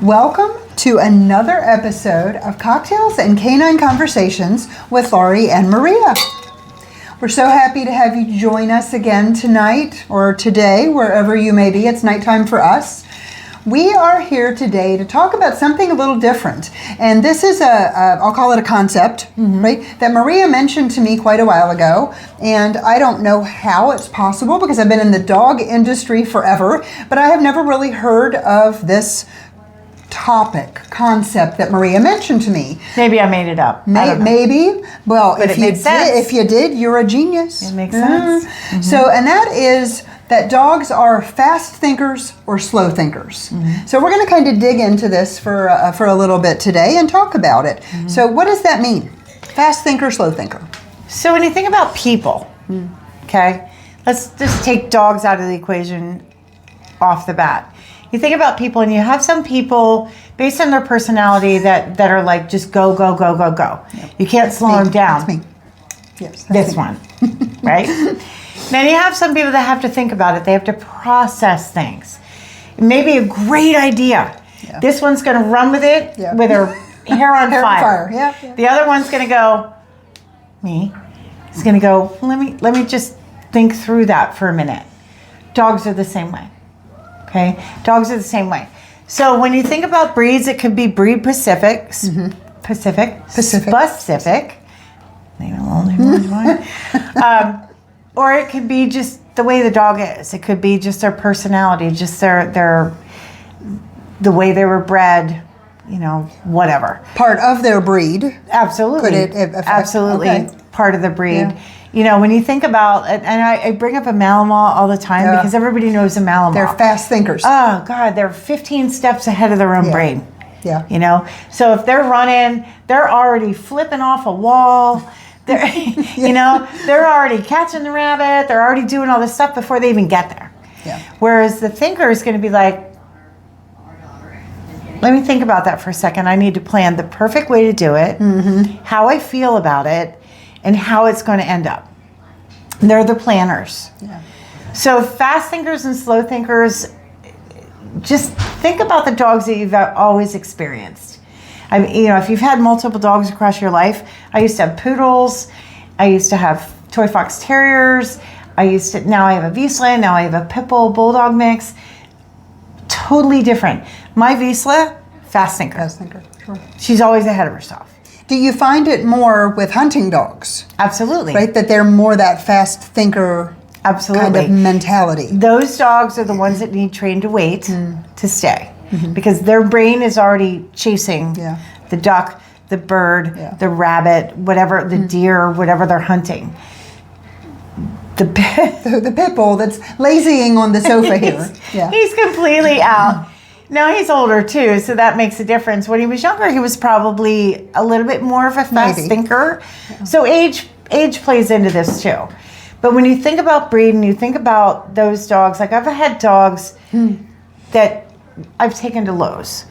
Welcome to another episode of Cocktails and Canine Conversations with Laurie and Maria. We're so happy to have you join us again tonight or today, wherever you may be. It's nighttime for us. We are here today to talk about something a little different. And this is I'll call it a concept, right, that Maria mentioned to me quite a while ago. And I don't know how it's possible because I've been in the dog industry forever, but I have never really heard of this concept that Maria mentioned to me. Maybe I made it up. Maybe. Well, but if you did, you're a genius. It makes sense. Mm-hmm. So, and that is that dogs are fast thinkers or slow thinkers. Mm-hmm. So we're going to kind of dig into this for a little bit today and talk about it. Mm-hmm. So what does that mean? Fast thinker, slow thinker. So when you think about people, okay, let's just take dogs out of the equation off the bat. You think about people and you have some people based on their personality that are like just go, go, go, go, go. Yep. You can't slow them down. That's me. Yes, this me. One, right? Then you have some people that have to think about it. They have to process things. It may be a great idea. Yeah. This one's going to run with it with her hair on fire. Yeah. The other one's going to go, It's going to go, let me just think through that for a minute. Dogs are the same way. Okay? Dogs are the same way. So when you think about breeds, it could be breed specific. Or it could be just the way the dog is. It could be just their personality, just the way they were bred, whatever. Part of their breed. Absolutely. Could it affect? Absolutely part of the breed. Yeah. When you think about, and I bring up a Malinois all the time because everybody knows a Malinois. They're fast thinkers. Oh, God, they're 15 steps ahead of their own brain. Yeah. So if they're running, they're already flipping off a wall. They're, they're already catching the rabbit. They're already doing all this stuff before they even get there. Yeah. Whereas the thinker is going to be like, let me think about that for a second. I need to plan the perfect way to do it, how I feel about it, and how it's going to end up. They're the planners. Yeah. So fast thinkers and slow thinkers, just think about the dogs that you've always experienced. If you've had multiple dogs across your life, I used to have poodles, I used to have toy fox terriers, now I have a Vizsla, now I have a pit bull bulldog mix. Totally different. My Vizsla, fast thinker. Fast thinker, sure. She's always ahead of herself. Do you find it more with hunting dogs? Absolutely. Right, that they're more that fast thinker kind of mentality. Those dogs are the ones that need trained to wait to stay. Because their brain is already chasing the duck, the bird, the rabbit, whatever, the deer, whatever they're hunting. The pit bull that's lazying on the sofa here. He's completely out. Now he's older too, so that makes a difference. When he was younger, he was probably a little bit more of a fast thinker. Yeah. So age plays into this too. But when you think about breed and you think about those dogs, like I've had dogs that I've taken to Lowe's,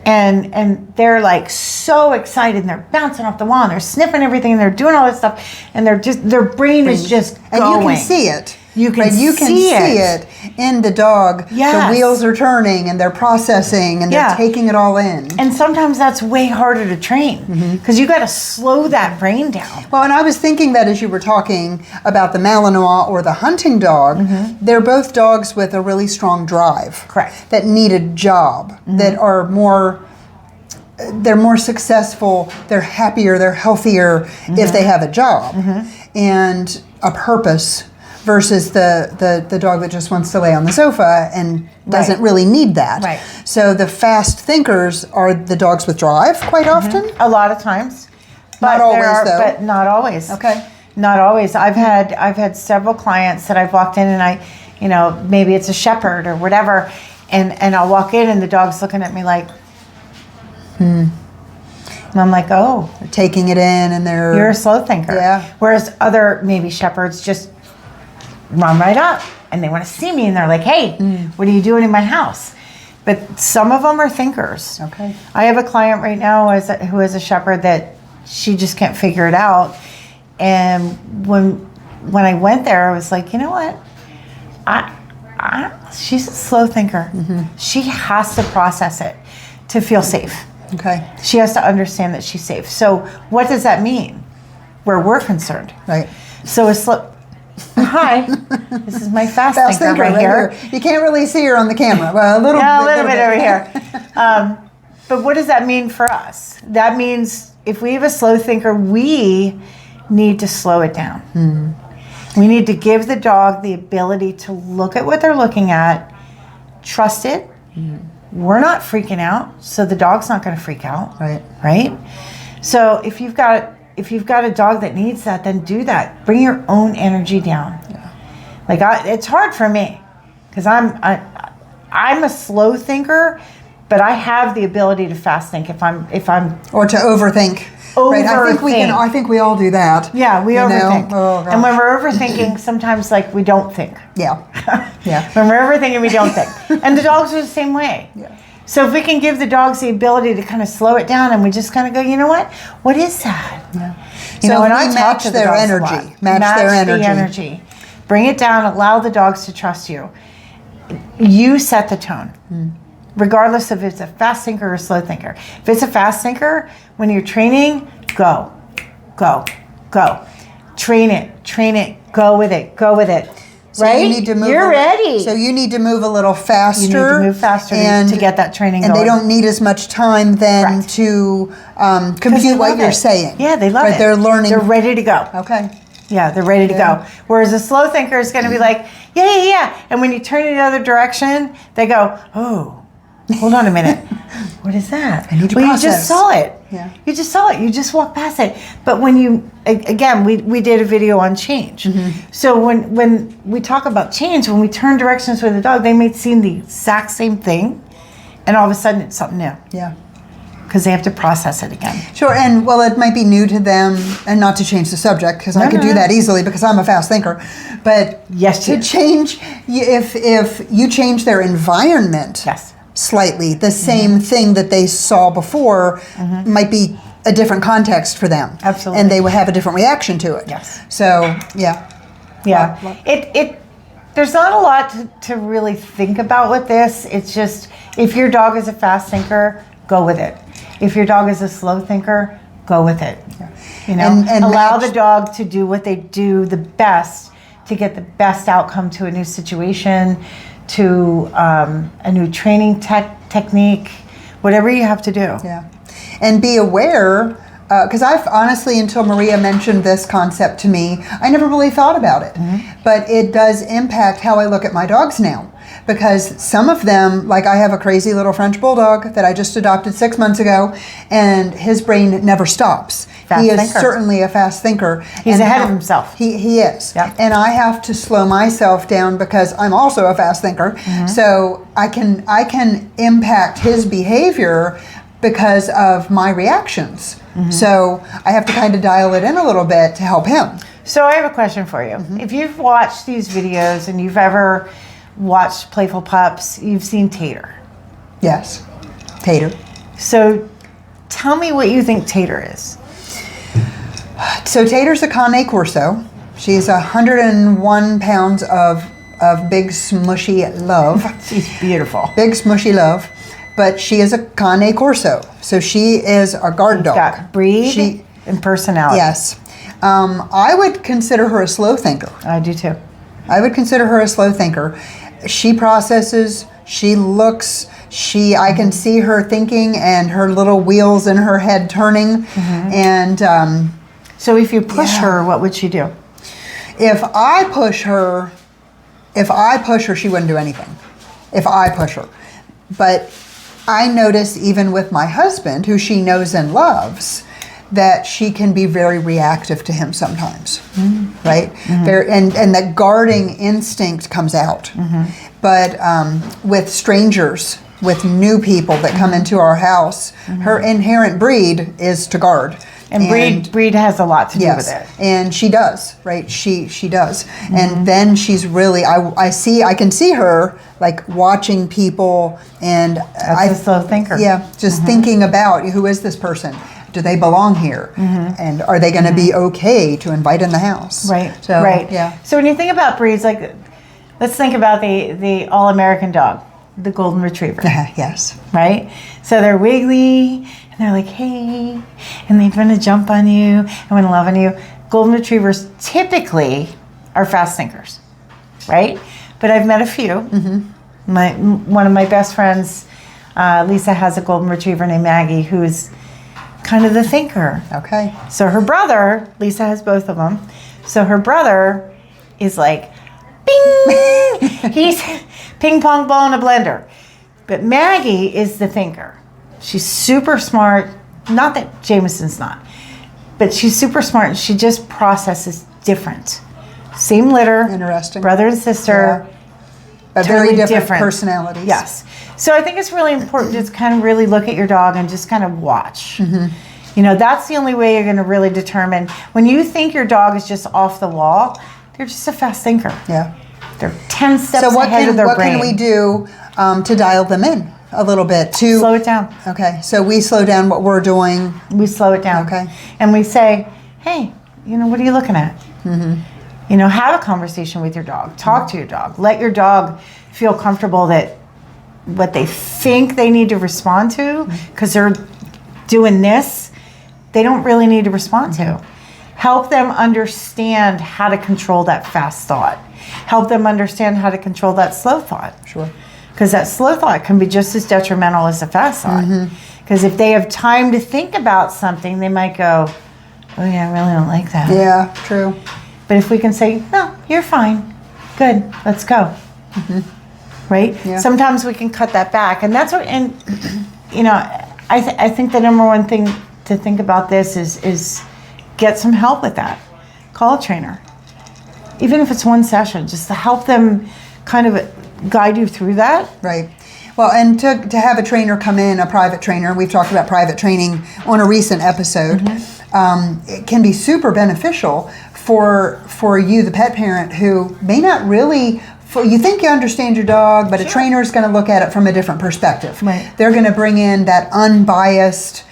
and they're like so excited and they're bouncing off the wall and they're sniffing everything and they're doing all this stuff and their brain is just going. And you can see it. You can see it in the dog. Yes. The wheels are turning and they're processing and they're taking it all in. And sometimes that's way harder to train because you got to slow that brain down. Well, and I was thinking that as you were talking about the Malinois or the hunting dog, they're both dogs with a really strong drive. Correct. That need a job, that are they're more successful, they're happier, they're healthier if they have a job and a purpose. Versus the dog that just wants to lay on the sofa and doesn't really need that. Right. So the fast thinkers are the dogs with drive quite often? A lot of times. Not always, though. But not always. Okay. Not always. I've had several clients that I've walked in and maybe it's a shepherd or whatever, and I'll walk in and the dog's looking at me like, And I'm like, oh. They're taking it in and you're a slow thinker. Yeah. Whereas other maybe shepherds just run right up and they want to see me and they're like, hey, what are you doing in my house? But some of them are thinkers. Okay. I have a client right now who is a shepherd that she just can't figure it out. And when I went there, I was like, you know what? She's a slow thinker. She has to process it. to feel safe. Okay. She has to understand that she's safe. So what does that mean where we're concerned? Right. So a slow... Hi. This is my fast thinker right here. You can't really see her on the camera. Well, a little bit over here. But what does that mean for us? That means if we have a slow thinker, we need to slow it down. We need to give the dog the ability to look at what they're looking at, trust it. We're not freaking out, so the dog's not going to freak out. Right? So if you've got a dog that needs that, then do that. Bring your own energy down. Like it's hard for me because I'm a slow thinker, but I have the ability to fast think if I'm or to overthink. Right. I think we all do that. Yeah, we overthink. Oh, and when we're overthinking, sometimes like we don't think. Yeah. When we're overthinking, we don't think. And the dogs are the same way. Yeah. So if we can give the dogs the ability to kind of slow it down, and we just kind of go, you know what is that? Yeah. You know, and I match talk to the their dogs energy. a lot. Match their the energy. Bring it down. Allow the dogs to trust you. You set the tone. Regardless if it's a fast thinker or a slow thinker. If it's a fast thinker, when you're training, go. Train it, go with it. So right? You need to move You're ready. So you need to move a little faster. You need to move faster to get that training going. And they don't need as much time then to compute what you're saying. Yeah, they love it. They're learning. They're ready to go. Okay. Yeah, they're ready to go. Whereas a slow thinker is going to be like, yeah. And when you turn in the other direction, they go, oh, hold on a minute. What is that? I need to process. You just saw it. Yeah. You just saw it. You just walked past it. But when you, again, we did a video on change. So when we talk about change, when we turn directions with a dog, they may seem the exact same thing. And all of a sudden it's something new. Yeah. Because they have to process it again. Sure, and well, it might be new to them, and not to change the subject, because I could do that easily because I'm a fast thinker. But to change, if you change their environment slightly, the same thing that they saw before might be a different context for them. Absolutely. And they would have a different reaction to it. Yes. So, yeah. There's not a lot to really think about with this. It's just, if your dog is a fast thinker, go with it. If your dog is a slow thinker, go with it. You know, and allow the dog to do what they do the best to get the best outcome to a new situation, to a new training technique, whatever you have to do. Yeah, and be aware, because I've honestly, until Maria mentioned this concept to me, I never really thought about it. But it does impact how I look at my dogs now. Because some of them, like I have a crazy little French bulldog that I just adopted 6 months ago, and his brain never stops. He is certainly a fast thinker. He's ahead of himself. He is. Yep. And I have to slow myself down because I'm also a fast thinker. So I can impact his behavior because of my reactions. So I have to kind of dial it in a little bit to help him. So I have a question for you. If you've watched these videos and you've ever watched Playful Pups, you've seen Tater. Yes, Tater. So tell me what you think Tater is. So Tater's a Cane Corso. She's 101 pounds of big smushy love. She's beautiful. Big smushy love. But she is a Cane Corso. So she is a guard dog. Got breed and personality. Yes. I would consider her a slow thinker. I do too. I would consider her a slow thinker. She processes, she looks, I can see her thinking and her little wheels in her head turning. And so if you push her, what would she do? If I push her, she wouldn't do anything. If I push her. But I notice even with my husband, who she knows and loves, that she can be very reactive to him sometimes, right? And that guarding instinct comes out. But with strangers, with new people that come into our house, her inherent breed is to guard. And breed has a lot to do with it. And she does, right? She does. And then she's really, I can see her like watching people, and That's a slow thinker. Yeah, just thinking about, who is this person? Do they belong here? And are they going to be okay to invite in the house? Right. So, yeah. So when you think about breeds, like let's think about the all-American dog, the golden retriever. Yes. Right? So they're wiggly and they're like, hey, and they want to jump on you and want to love on you. Golden retrievers typically are fast thinkers, right? But I've met a few. One of my best friends, Lisa, has a golden retriever named Maggie, who's kind of the thinker. Okay. So her brother, Lisa has both of them. So her brother is like, bing! He's ping pong ball in a blender. But Maggie is the thinker. She's super smart. Not that Jameson's not, but she's super smart. She just processes different. Same litter. Interesting. Brother and sister. Yeah. But totally very different personalities. Yes. So I think it's really important to just kind of really look at your dog and just kind of watch. You know, that's the only way you're going to really determine. When you think your dog is just off the wall, they're just a fast thinker. Yeah. They're 10 steps ahead of their brain. So what can we do to dial them in a little bit? To slow it down. Okay. So we slow down what we're doing. We slow it down. Okay. And we say, hey, you know, what are you looking at? You know, have a conversation with your dog. Talk to your dog. Let your dog feel comfortable that what they think they need to respond to, because they're doing this, they don't really need to respond to. Help them understand how to control that fast thought. Help them understand how to control that slow thought. Sure. Because that slow thought can be just as detrimental as the fast thought. Because if they have time to think about something, they might go, oh yeah, I really don't like that. Yeah, true. But if we can say, no, you're fine. Good, let's go. Right? Yeah. Sometimes we can cut that back. And that's what, and you know, I think the number one thing to think about this is get some help with that. Call a trainer. Even if it's one session, just to help them kind of guide you through that. Right. Well, and to have a trainer come in, a private trainer, we've talked about private training on a recent episode, it can be super beneficial for you, the pet parent, who may not really, you think you understand your dog, but a trainer is going to look at it from a different perspective. Right. They're going to bring in that unbiased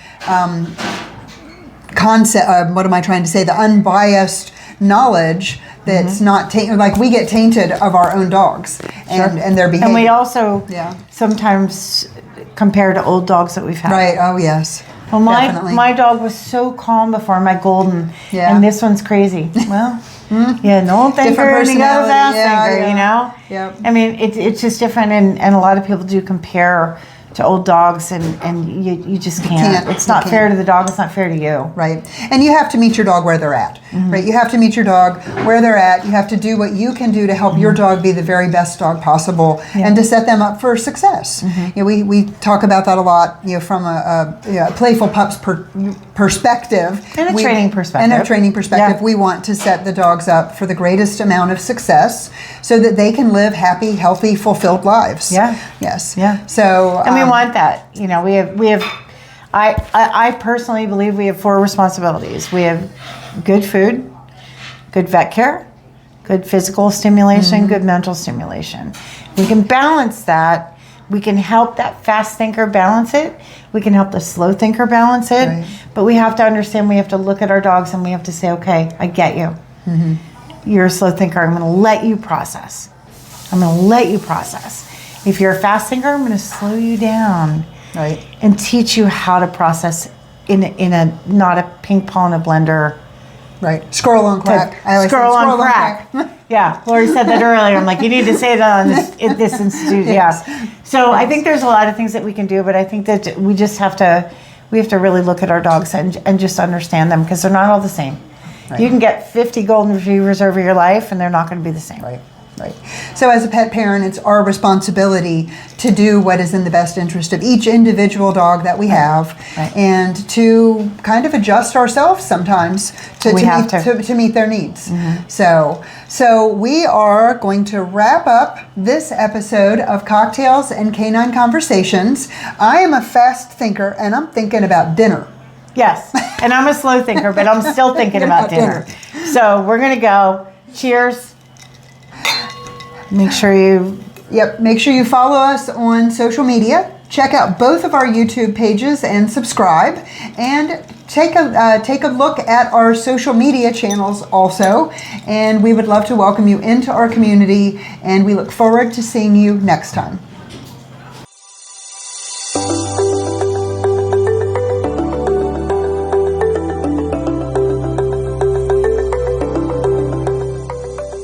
concept, what am I trying to say, the unbiased knowledge that's not tainted, like we get tainted of our own dogs and their behavior. And we also sometimes compare to old dogs that we've had. Right, oh yes. Well, Definitely. my dog was so calm before, my golden, Yeah. and this one's crazy. Well, yeah, an old thinker and you got a fast thinker, you know? Yep. I mean, it's just different, and a lot of people do compare to old dogs, and you just can't. It's not fair to the dog, it's not fair to you. Right. And you have to meet your dog where they're at. Right. You have to meet your dog where they're at. You have to do what you can do to help your dog be the very best dog possible and to set them up for success. You know, we talk about that a lot, you know, from a Playful Pups perspective. And a training perspective. And a training perspective. Yeah. We want to set the dogs up for the greatest amount of success so that they can live happy, healthy, fulfilled lives. Yeah. Yes. Yeah. So And we want that. You know, we have I personally believe we have 4 responsibilities. We have good food, good vet care, good physical stimulation, good mental stimulation. We can balance that. We can help that fast thinker balance it. We can help the slow thinker balance it. Right. But we have to understand, we have to look at our dogs and we have to say, okay, I get you. You're a slow thinker. I'm going to let you process. I'm going to let you process. If you're a fast thinker, I'm going to slow you down. Right. And teach you how to process in a not a ping pong in a blender. Right. Scroll on crack. I always say Scroll on crack. Yeah, Laurie said that earlier. I'm like, you need to say that on this institute. Yes. Yeah. So I think there's a lot of things that we can do, but I think that we just have to really look at our dogs and just understand them, because they're not all the same. Right. You can get 50 golden retrievers over your life, and they're not going to be the same. Right. Right. So as a pet parent, it's our responsibility to do what is in the best interest of each individual dog that we have, and to kind of adjust ourselves sometimes to meet their needs. So we are going to wrap up this episode of Cocktails and Canine Conversations. I am a fast thinker, and I'm thinking about dinner. Yes, and I'm a slow thinker, but I'm still thinking about dinner. So we're going to go. Cheers. Make sure you follow us on social media. Check out both of our YouTube pages and subscribe, and take a look at our social media channels also. And we would love to welcome you into our community, and we look forward to seeing you next time.